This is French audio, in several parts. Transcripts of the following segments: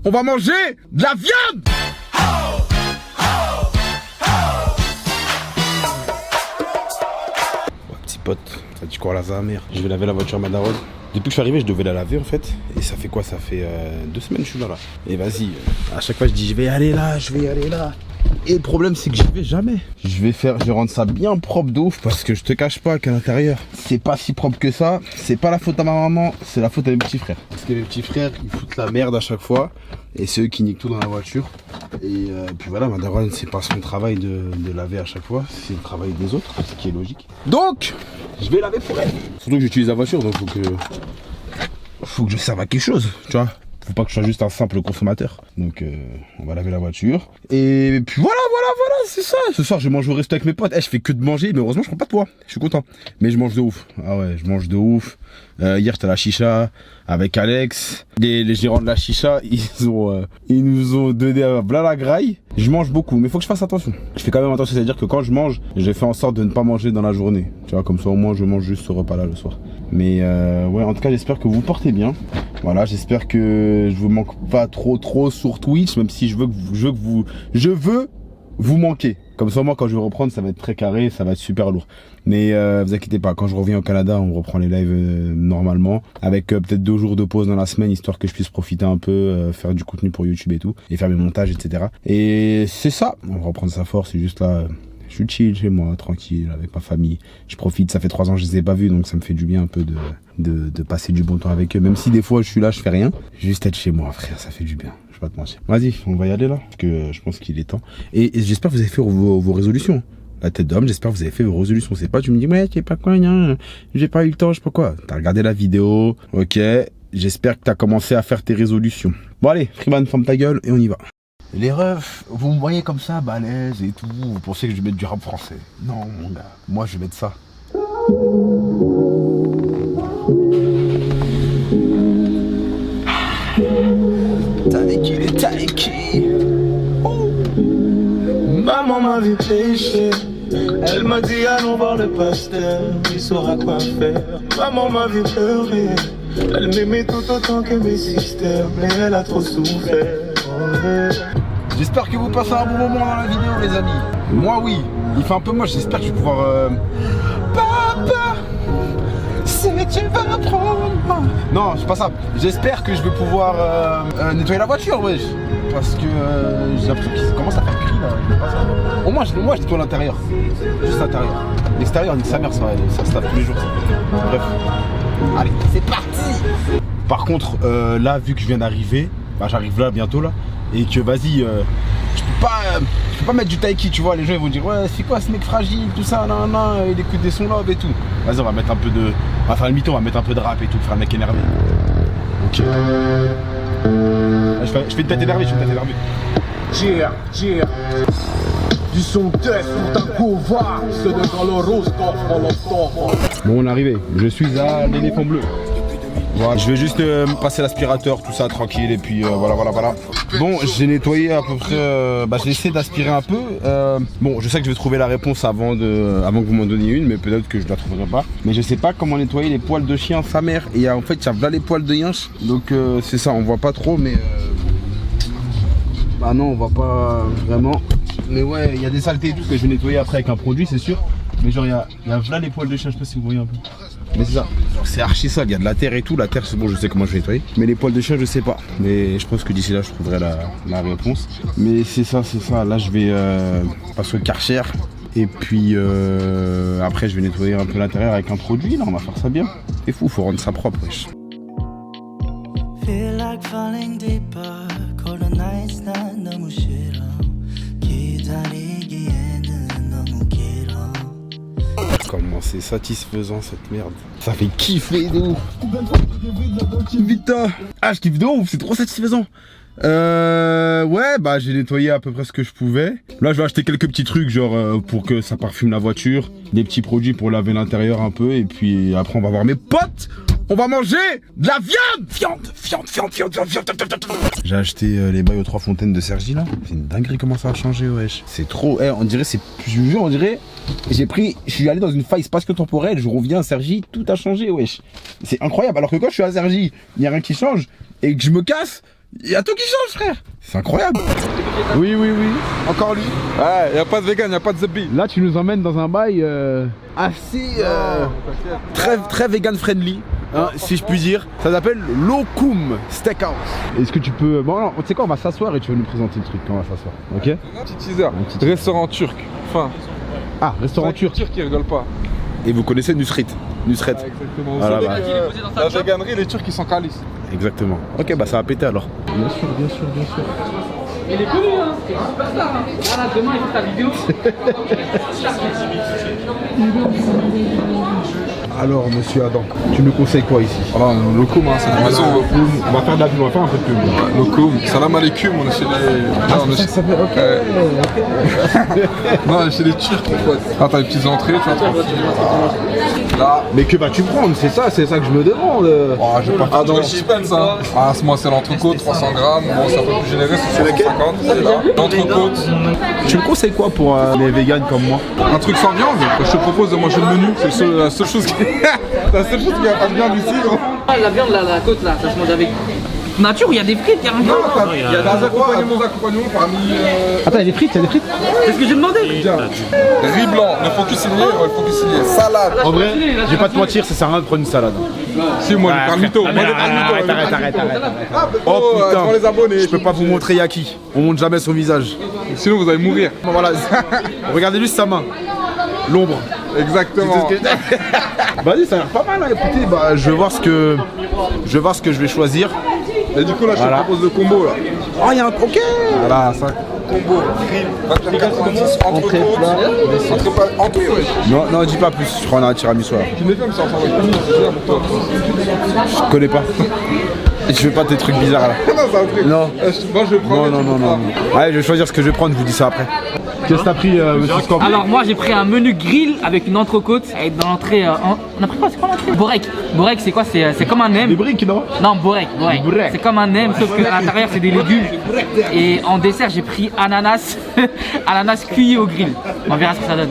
on va manger de la viande. Ouais, petit pote, ça dit quoi là, ça mère. Je vais laver la voiture Madarod. Depuis que je suis arrivé, je devais la laver en fait. Et ça fait quoi? Ça fait 2 semaines que je suis là. Et vas-y, à chaque fois je dis je vais aller là, je vais aller là. Et le problème c'est que j'y vais jamais. Je vais rendre ça bien propre de ouf. Parce que je te cache pas qu'à l'intérieur, c'est pas si propre que ça. C'est pas la faute à ma maman, c'est la faute à mes petits frères. Parce que mes petits frères, ils foutent la merde à chaque fois. Et c'est eux qui niquent tout dans la voiture. Et puis voilà, ma daronne, c'est pas son travail de laver à chaque fois. C'est le travail des autres, ce qui est logique. Donc, je vais laver pour elle. Surtout que j'utilise la voiture, donc faut que je serve à quelque chose, tu vois. Faut pas que je sois juste un simple consommateur. Donc on va laver la voiture. Et puis voilà, c'est ça. Ce soir je mange au resto avec mes potes. Je fais que de manger, mais heureusement je prends pas de poids. Je suis content. Mais je mange de ouf. Ah ouais, je mange de ouf. Hier j'étais à la chicha avec Alex. Les gérants de la chicha, ils nous ont donné à la graille. Je mange beaucoup, mais faut que je fasse attention. Je fais quand même attention, c'est-à-dire que quand je mange, j'ai fait en sorte de ne pas manger dans la journée. Tu vois, comme ça au moins je mange juste ce repas-là le soir. Mais ouais, en tout cas j'espère que vous portez bien. Voilà, j'espère que je vous manque pas trop sur Twitch, même si je veux vous manquer. Comme ça moi quand je vais reprendre, ça va être très carré, ça va être super lourd. Mais vous inquiétez pas, quand je reviens au Canada, on reprend les lives normalement, avec peut-être 2 jours de pause dans la semaine, histoire que je puisse profiter un peu, faire du contenu pour YouTube et tout, et faire mes montages, etc. Et c'est ça, on va reprendre sa force, c'est juste là. Je suis chill chez moi, tranquille, avec ma famille. Je profite, ça fait 3 ans que je les ai pas vus, donc ça me fait du bien un peu de passer du bon temps avec eux. Même si des fois je suis là, je fais rien. Juste être chez moi, frère, ça fait du bien. Je vais pas te mentir. Vas-y, on va y aller là, parce que je pense qu'il est temps. Et j'espère que vous avez fait vos résolutions. La tête d'homme, j'espère que vous avez fait vos résolutions. C'est pas, tu me dis, ouais, j'ai pas quoi, j'ai pas eu le temps, je sais pas quoi. T'as regardé la vidéo, ok. J'espère que t'as commencé à faire tes résolutions. Bon allez, Freeman, ferme ta gueule et on y va. Les refs, vous me voyez comme ça, balèze et tout, vous pensez que je vais mettre du rap français. Non mon gars, moi je vais mettre ça. T'as écrit. Oh. Maman m'a vu pêcher, elle m'a dit allons voir le pasteur, il saura quoi faire. Maman m'a vu pleurer, elle m'aimait tout autant que mes sisters, mais elle a trop souffert. J'espère que vous passez un bon moment dans la vidéo les amis. Moi oui, il fait un peu moche, j'espère que je vais pouvoir... Papa, si tu veux prendre... Non, c'est pas ça. J'espère que je vais pouvoir nettoyer la voiture, wesh. Parce que j'ai l'impression qu'il commence à faire cri là. Pas ça. Au moins je nettoie l'intérieur. Juste l'intérieur. L'extérieur, nique sa mère, ça se tape tous les jours. Bref. Allez, c'est parti. Par contre, là, vu que je viens d'arriver, bah, j'arrive là bientôt là. Et que vas-y, je peux pas mettre du taiki, tu vois, les gens ils vont dire ouais c'est quoi ce mec fragile, tout ça, nan, il écoute des sons là et tout. Vas-y on va mettre un peu de... On va faire une mytho, on va mettre un peu de rap et tout, faire un mec énervé. Ok. Je fais une tête énervée, Yeah. Du son test sur ta courva, c'est de quand le rose dans le Bon on est arrivé, je suis à l'éléphant bleu. Voilà, je vais juste passer l'aspirateur, tout ça tranquille et puis voilà. Bon, j'ai nettoyé à peu près, j'ai essayé d'aspirer un peu. Bon, je sais que je vais trouver la réponse avant que vous m'en donniez une, mais peut-être que je la trouverai pas. Mais je sais pas comment nettoyer les poils de chien, sa mère. Et en fait, il y a là les poils de yinche. Donc c'est ça, on voit pas trop, mais bah non, on voit pas vraiment. Mais ouais, il y a des saletés et tout que je vais nettoyer après avec un produit, c'est sûr. Mais genre, il y a là les poils de chien, je sais pas si vous voyez un peu. Mais c'est ça, c'est archi sale, il y a de la terre et tout, la terre c'est bon, je sais comment je vais nettoyer. Mais les poils de chien je sais pas, mais je pense que d'ici là je trouverai la réponse. Mais c'est ça, là je vais passer au Karcher. Et puis après je vais nettoyer un peu l'intérieur avec un produit, là on va faire ça bien. C'est fou, faut rendre ça propre, wesh. Comment c'est satisfaisant cette merde. Ça fait kiffer de ouf. Putain. Ah je kiffe de ouf, c'est trop satisfaisant. Ouais bah j'ai nettoyé à peu près ce que je pouvais. Là je vais acheter quelques petits trucs genre pour que ça parfume la voiture. Des petits produits pour laver l'intérieur un peu. Et puis après on va voir mes potes. On va manger de la viande. J'ai acheté les maillots 3 fontaines de Sergi là. C'est une dinguerie comment ça a changé wesh. C'est trop, on dirait c'est, je vous jure on dirait, je suis allé dans une faille spatio-temporelle, je reviens à Sergi, tout a changé wesh. C'est incroyable, alors que quand je suis à Sergi, il n'y a rien qui change, et que je me casse, Il y a tout qui change, frère. C'est incroyable. Oui. Encore lui. Ouais, y a pas de vegan, y a pas de zebbi. Là, tu nous emmènes dans un bail assez très vegan friendly, hein, si je puis dire. Ça s'appelle Lokum Steakhouse. Est-ce que tu peux... Bon, non, tu sais quoi, on va s'asseoir et tu vas nous présenter le truc quand on va s'asseoir. Ok. Un petit teaser. Restaurant turc. Enfin. Ah, restaurant turc. Turc qui rigole pas. Et vous connaissez Nusret. Nusret. Ah, exactement. Vous Voilà, savez bah. que la véganerie, les Turcs ils sont calices. Exactement. Ok, bah ça va péter alors. Bien sûr. Il est connu, hein, c'est un superstar. Hein. Ah là, demain il fait ta vidéo. Alors, monsieur Adam, tu nous conseilles quoi ici? Voilà, Lokum, hein, c'est une maison. On va faire de la pub, on va faire un peu de pub. Lokum, salam alaikum, on est chez les. Ah, c'est ça que ça fait. Ok. Non, on est chez les Turcs, mon pote. Là, t'as les petites entrées, tu vois, tranquille. Là. Mais que vas-tu prendre? C'est ça que je me demande. Oh, je vais pas faire de suspense, hein. Ah, moi, c'est l'entrecôte, 300 grammes. Bon, c'est un peu plus généreux, c'est 150. C'est là. L'entrecôte. Tu me conseilles quoi pour les vegans comme moi? Un truc sans viande. Je te propose de manger le menu. C'est la seule chose qui. La seule chose qui va pas de viande ici, gros. Ah, la viande, là, la côte là, ça se mange avec. Nature, il y a des frites, il y a un Non, viande. il y a des accompagnements parmi. Attends, il y a des frites, C'est ce que j'ai demandé. Riz blanc, le faux cuisinier, ouais, le faux cuisinier. Salade. En vrai, je vais pas te mentir, ça sert à rien de prendre une salade. Si, moi, je parle mytho. Arrête. Oh putain, devant les abonnés. je peux pas vous montrer Yaki. On montre jamais son visage. Sinon, vous allez mourir. Bon, voilà. Regardez juste sa main. L'ombre. Exactement. Vas-y, ça a l'air pas mal. Hein. Écoutez, bah, je vais voir ce que je vais choisir. Et du coup, là, je Voilà. te propose le combo, là. Oh, il y a un... Ok. Voilà, ça. Combo, grill, 24,90, entrecôte, entrée, ouais. Non, dis pas plus. Je prends un tiramisu. Là. Tu me fais, mais ça ressemble à combien, c'est bizarre pour toi. Je connais pas. Je fais pas tes trucs bizarres là. Non, c'est un truc. Non. Moi, je vais prendre. Non. Allez, je vais choisir ce que je vais prendre. Je vous dis ça après. Qu'est-ce que t'as pris, monsieur Scorpion? Alors, moi j'ai pris un menu grill avec une entrecôte. Et dans l'entrée. On a pris quoi? C'est quoi l'entrée? Borek. Borek, c'est quoi? C'est comme un nem. Des briques, non? Non, borek. C'est comme un nem, sauf qu'à l'intérieur c'est des légumes. Et en dessert, j'ai pris ananas. Ananas cuit au grill. On verra ce que ça donne.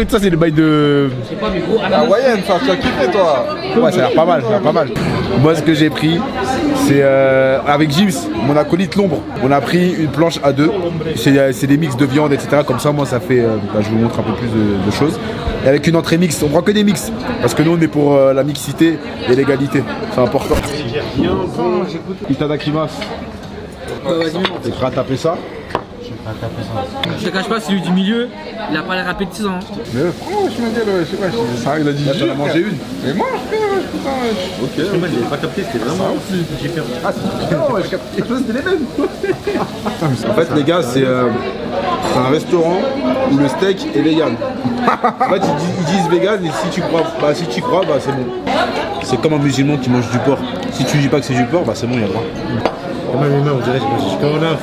Ça, c'est le bail de. Je sais pas, mais gros, Ah, ananas. Wayenne, ça, tu as kiffé, toi. Ouais, ça a l'air pas mal, Moi, ce que j'ai pris, c'est avec Gims, mon acolyte l'ombre. On a pris une planche à deux. C'est des mix de viande, etc. Comme ça, moi, ça fait. Je vous montre un peu plus de choses. Et avec une entrée mixte, on prend que des mix. Parce que nous, on est pour la mixité et l'égalité. C'est important. Itadakimasu. T'es prêt à taper ça? Je te cache pas, celui du milieu, il a pas l'air appétissant. Hein. Mais franchement, je me dis, je sais pas, ça, il a dit. Là, t'en as mangé une. Mais moi, putain, Ok. J'ai pas capté, c'était vraiment différent. Ah, c'est différent, ouais, c'était les mêmes. En fait, les gars, c'est un restaurant où le steak est vegan. En fait, ils disent vegan et si tu crois, c'est bon. C'est comme un musulman qui mange du porc. Si tu dis pas que c'est du porc, bah c'est bon, il y a droit. Moi, mes mains, on dirait que je mange du carola.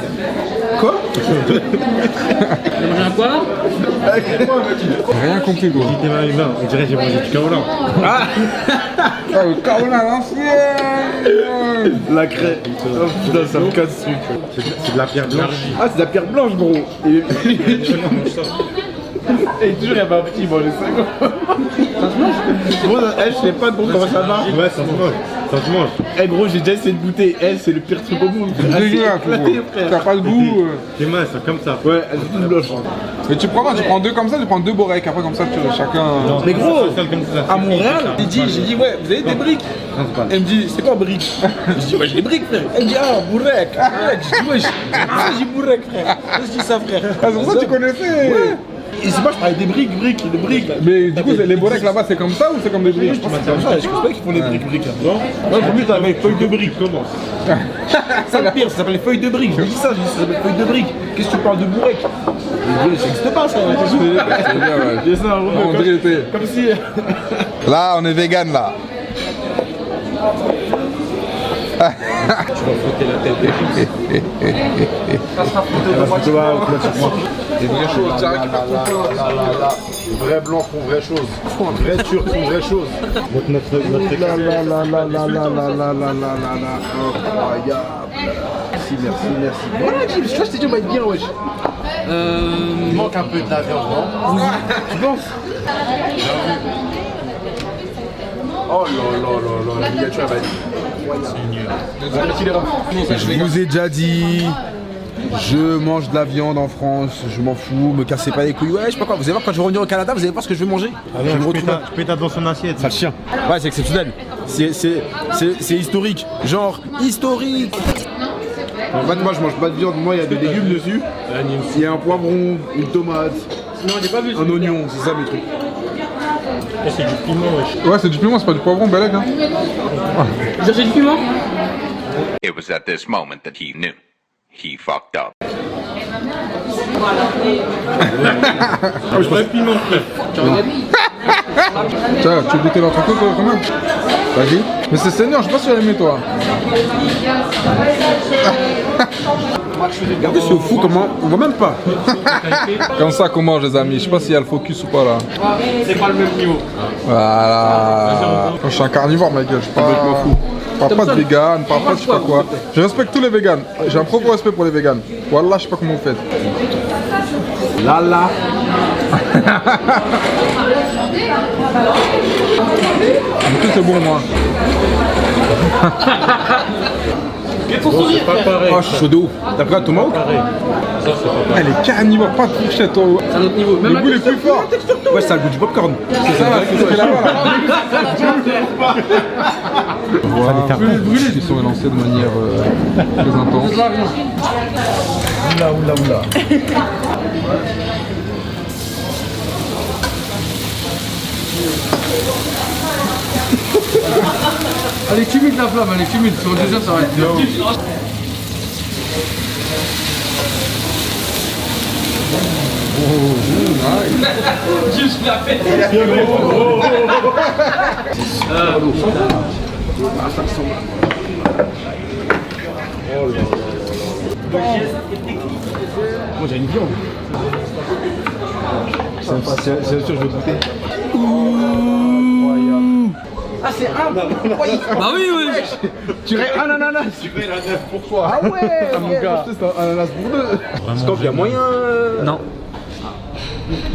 Quoi? T'as mangé un quoi là? J'ai rien compris, gros. J'ai mains, mes mains, on dirait que j'ai mangé du carola. Ah, le Carola, l'ancien. La craie. Oh putain, ça me casse ce truc. C'est de la pierre blanche. Ah, c'est de la pierre blanche, gros. Et toujours, il y avait un petit, bon, les 5 ça se mange. Gros, elle, je sais pas gros comment ça marche. Ouais, ça se mange. Ça se mange. Eh, gros, j'ai déjà essayé de goûter. Elle, c'est le pire truc au monde. Dégueulasse, gros. T'as pas de goût. Les mains, elles sont comme ça. Ouais, elles sont toutes blanches. Mais tu prends deux comme ça, tu prends deux boreks. Après, comme ça, chacun. Mais gros, Comme ça. à Montréal, j'ai dit, ouais, vous avez des briques? Elle me dit, c'est quoi briques? Je dis, ouais, j'ai des briques, frère. Elle me dit, ah, bourrec. Je dis, ouais, j'ai bourrec, frère. Je dis ça, frère. Ah, c'est pour ça que tu connaissais. Ouais. Et c'est pas, je parlais des briques. Mais du coup, les boreks là-bas, c'est comme ça ou c'est comme des briques? Je pense pas qu'ils font des briques là. Non, pour lui, t'avais feuilles de briques. Comment? C'est le pire, ça s'appelle les feuilles de briques. Je dis ça, ça s'appelle feuilles de briques. Qu'est-ce que tu parles de bourrec? Ça n'existe pas, ça. C'est bien, ouais. J'ai ça, On dirait était. comme si. Là, on est vegan là. Tu vas frotter la tête. Des vraies choses, direct. Vrais blancs font vraies choses. Vrais turcs font vraies choses. Notre Incroyable. Merci. Voilà, je crois que c'était dit, on va être bien, wesh. Il manque un peu de la viande, non? Tu penses? Oh là, la miniature, elle va être Je vous ai déjà dit, je mange de la viande en France, je m'en fous, me cassez pas les couilles. Ouais, je sais pas quoi, vous allez voir quand je vais revenir au Canada, vous allez voir ce que je vais manger. Je vais me retrouver. Je peux être dans son assiette. Ça le chien. Ouais, c'est exceptionnel. C'est historique. Genre, historique. En fait, moi je mange pas de viande, moi il y a des légumes dessus. Il y a un poivron, une tomate, un oignon, c'est ça mes trucs. C'est du piment, wesh. Ouais, c'est du piment, c'est pas du poivron, Belek. Hein. J'ai du piment. It was at this moment that he knew. He fucked up. Vrai piment, frère. Tiens, tu veux goûter l'entrecôte quand même? Vas-y. Mais c'est saignant, je sais pas si tu vas aimer toi. Regardez, c'est fou comment. On voit même pas. Comme ça qu'on mange les amis, je sais pas s'il y a le focus ou pas là. C'est pas le même niveau. Voilà. Je suis un carnivore ma gueule, je parle fou. Je parle pas de vegan, je parle pas de je sais pas quoi. Je respecte tous les vegans. J'ai un profond respect pour les vegans. Wallah, je sais pas comment vous faites. Là. En c'est bon moi. C'est pas pareil. Oh, je suis chaud de ouf. T'as pris un tomahawk? Ça, c'est pas pareil. Elle est carnivore, pas de fourchette. C'est un autre niveau. Le goût est plus fort. Ouais, ça a le goût du popcorn. C'est ça là, c'est là-bas là. Voilà. Brûlés, ils sont élancés de manière très intense. Oula. Elle est timide la flamme, elle est timide. Sur le deuxième, ça va être bien. Juste la fête. Moi j'ai une viande. C'est sûr, je vais goûter. Ah, c'est un. Bah oui. Tu rêves un ananas. Tu fais la neuf pour toi. Ah ouais, mon gars. C'est un ananas pour deux. Stop, il y a moyen. Non.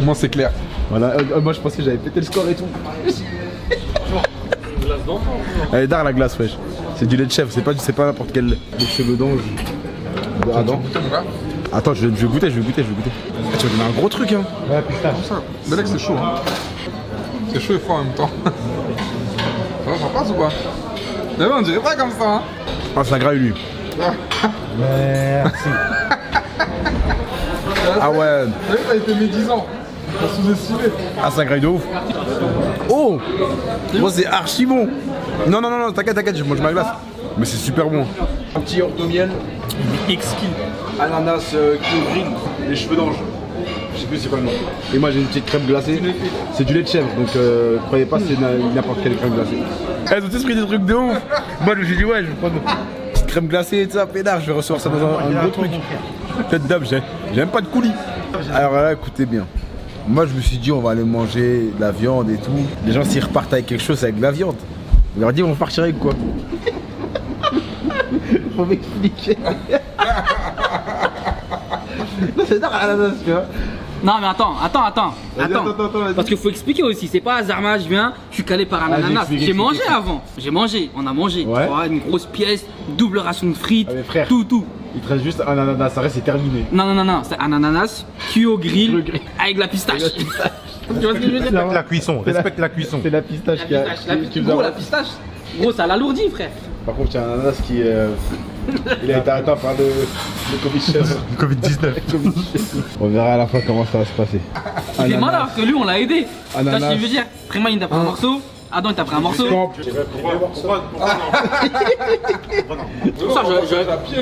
Moi c'est clair. Voilà, moi je pensais que j'avais pété le score et tout. Elle est d'art la glace, wesh. C'est du lait de chèvre, c'est pas n'importe quel lait. Des cheveux d'ange. Attends. Attends, je vais goûter. Ah, tu vas donner un gros truc, hein. Ouais, putain. Belek c'est chaud. Hein. C'est chaud et froid en même temps. Ça passe ou pas? T'as vu, on dirait pas comme ça. Hein. Ah, c'est un gras lui. Merci. Ah ouais. T'as vu, t'as été médisant. T'as sous-estimé. Ah, c'est un gras de ouf. Oh. Moi c'est archi bon. Non, t'inquiète, je mange ma glace. Mais c'est super bon. Un petit ordo miel. Exquis. Ananas qui au grill. Les cheveux d'ange. Je sais plus c'est quoi le nom. Et moi j'ai une petite crème glacée. C'est du lait de chèvre, donc croyez pas c'est n'importe quelle crème glacée. Elles ont tous pris des trucs de ouf. Moi je me suis dit ouais je vais prendre une petite crème glacée et tout ça, pédard, je vais recevoir ça dans un gros truc. Tête d'âme, j'ai même pas de coulis. Alors là écoutez bien. Moi je me suis dit on va aller manger de la viande et tout. Les gens s'ils repartent avec quelque chose c'est avec de la viande. On leur dit on va partir avec quoi. Faut m'expliquer. C'est d'art à l'ananas, tu vois. Non mais attends. Parce qu'il faut expliquer aussi, c'est pas Zarma, je viens, je suis calé par un ananas. J'ai mangé avant, on a mangé. Ouais. Tu vois, une grosse pièce, double ration de frites, Ah, mais frère. tout. Il te reste juste un ananas, ça reste c'est terminé. Non, c'est un ananas cuit au grill avec de la pistache. Tu vois ce que je veux dire? La cuisson, respecte la cuisson. C'est la pistache qui a. Gros, la pistache, gros, ça l'alourdit, frère. Par contre, il y a un ananas qui. Il a été arrêté par le Covid-19. Covid-19. On verra à la fin comment ça va se passer. Il est malin alors que lui, on l'a aidé. Tu vois Ananas. ce que je veux dire? Prima, il t'a pris un morceau. Adam, il t'a pris un morceau. Ça,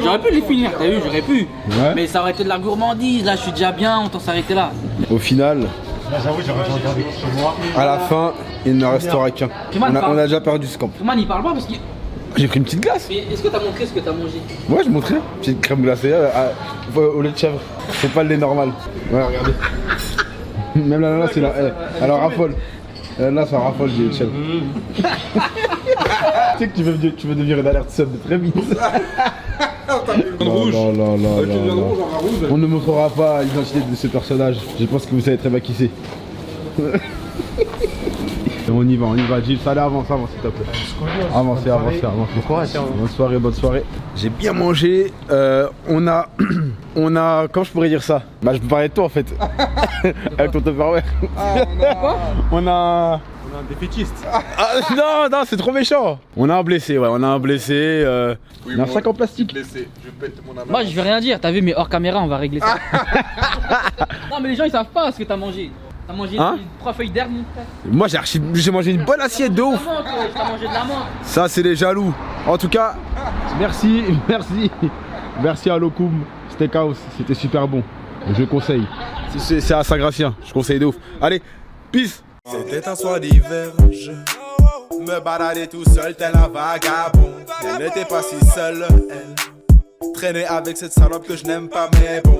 j'aurais pu les finir, t'as vu, j'aurais pu. Ouais. Mais ça aurait été de la gourmandise, là, je suis déjà bien, autant s'arrêter là. Au final, J'avoue, j'aurais dû regarder chez moi. à la fin, il ne restera qu'un. On a déjà perdu ce camp. Prima, il parle pas parce que. J'ai pris une petite glace. Mais est-ce que t'as montré ce que t'as mangé? Ouais, je montrais. Petite crème glacée au lait de chèvre. C'est pas le lait normal. Ouais, regardez. Même l'ananas, elle en raffole. L'ananas, ça raffole du lait de chèvre. Tu sais que tu veux devenir une alerte sub de très vite. Rouge. Non. Avec une viande rouge, en rouge. On ne montrera pas l'identité de ce personnage. Je pense que vous savez très bien qui c'est. On y va, Gilles, allez, avance, s'il te plaît. Avancez. Bonne soirée. J'ai bien mangé. On a, comment je pourrais dire ça? Bah, je peux parler de toi en fait. Avec ton Tupperware. On a un défaitiste. Non, c'est trop méchant. On a un blessé, ouais, on a un sac en plastique. Blessé. Je pète mon Moi je vais rien dire, t'as vu, mais hors caméra on va régler ça. Non mais les gens ils savent pas ce que t'as mangé. T'as mangé 3 feuilles d'herbe mon frère. Moi j'ai mangé une bonne assiette de ouf. T'as mangé de la menthe. Ça c'est les jaloux. En tout cas, merci à Lokoum Steakhouse, c'était super bon. Je conseille. C'est à Saint-Gratien, je conseille de ouf. Allez, peace. C'était un soir d'hiver, je me baladais tout seul tel un vagabond. Elle n'était pas si seule, elle traînait avec cette salope que je n'aime pas mais bon.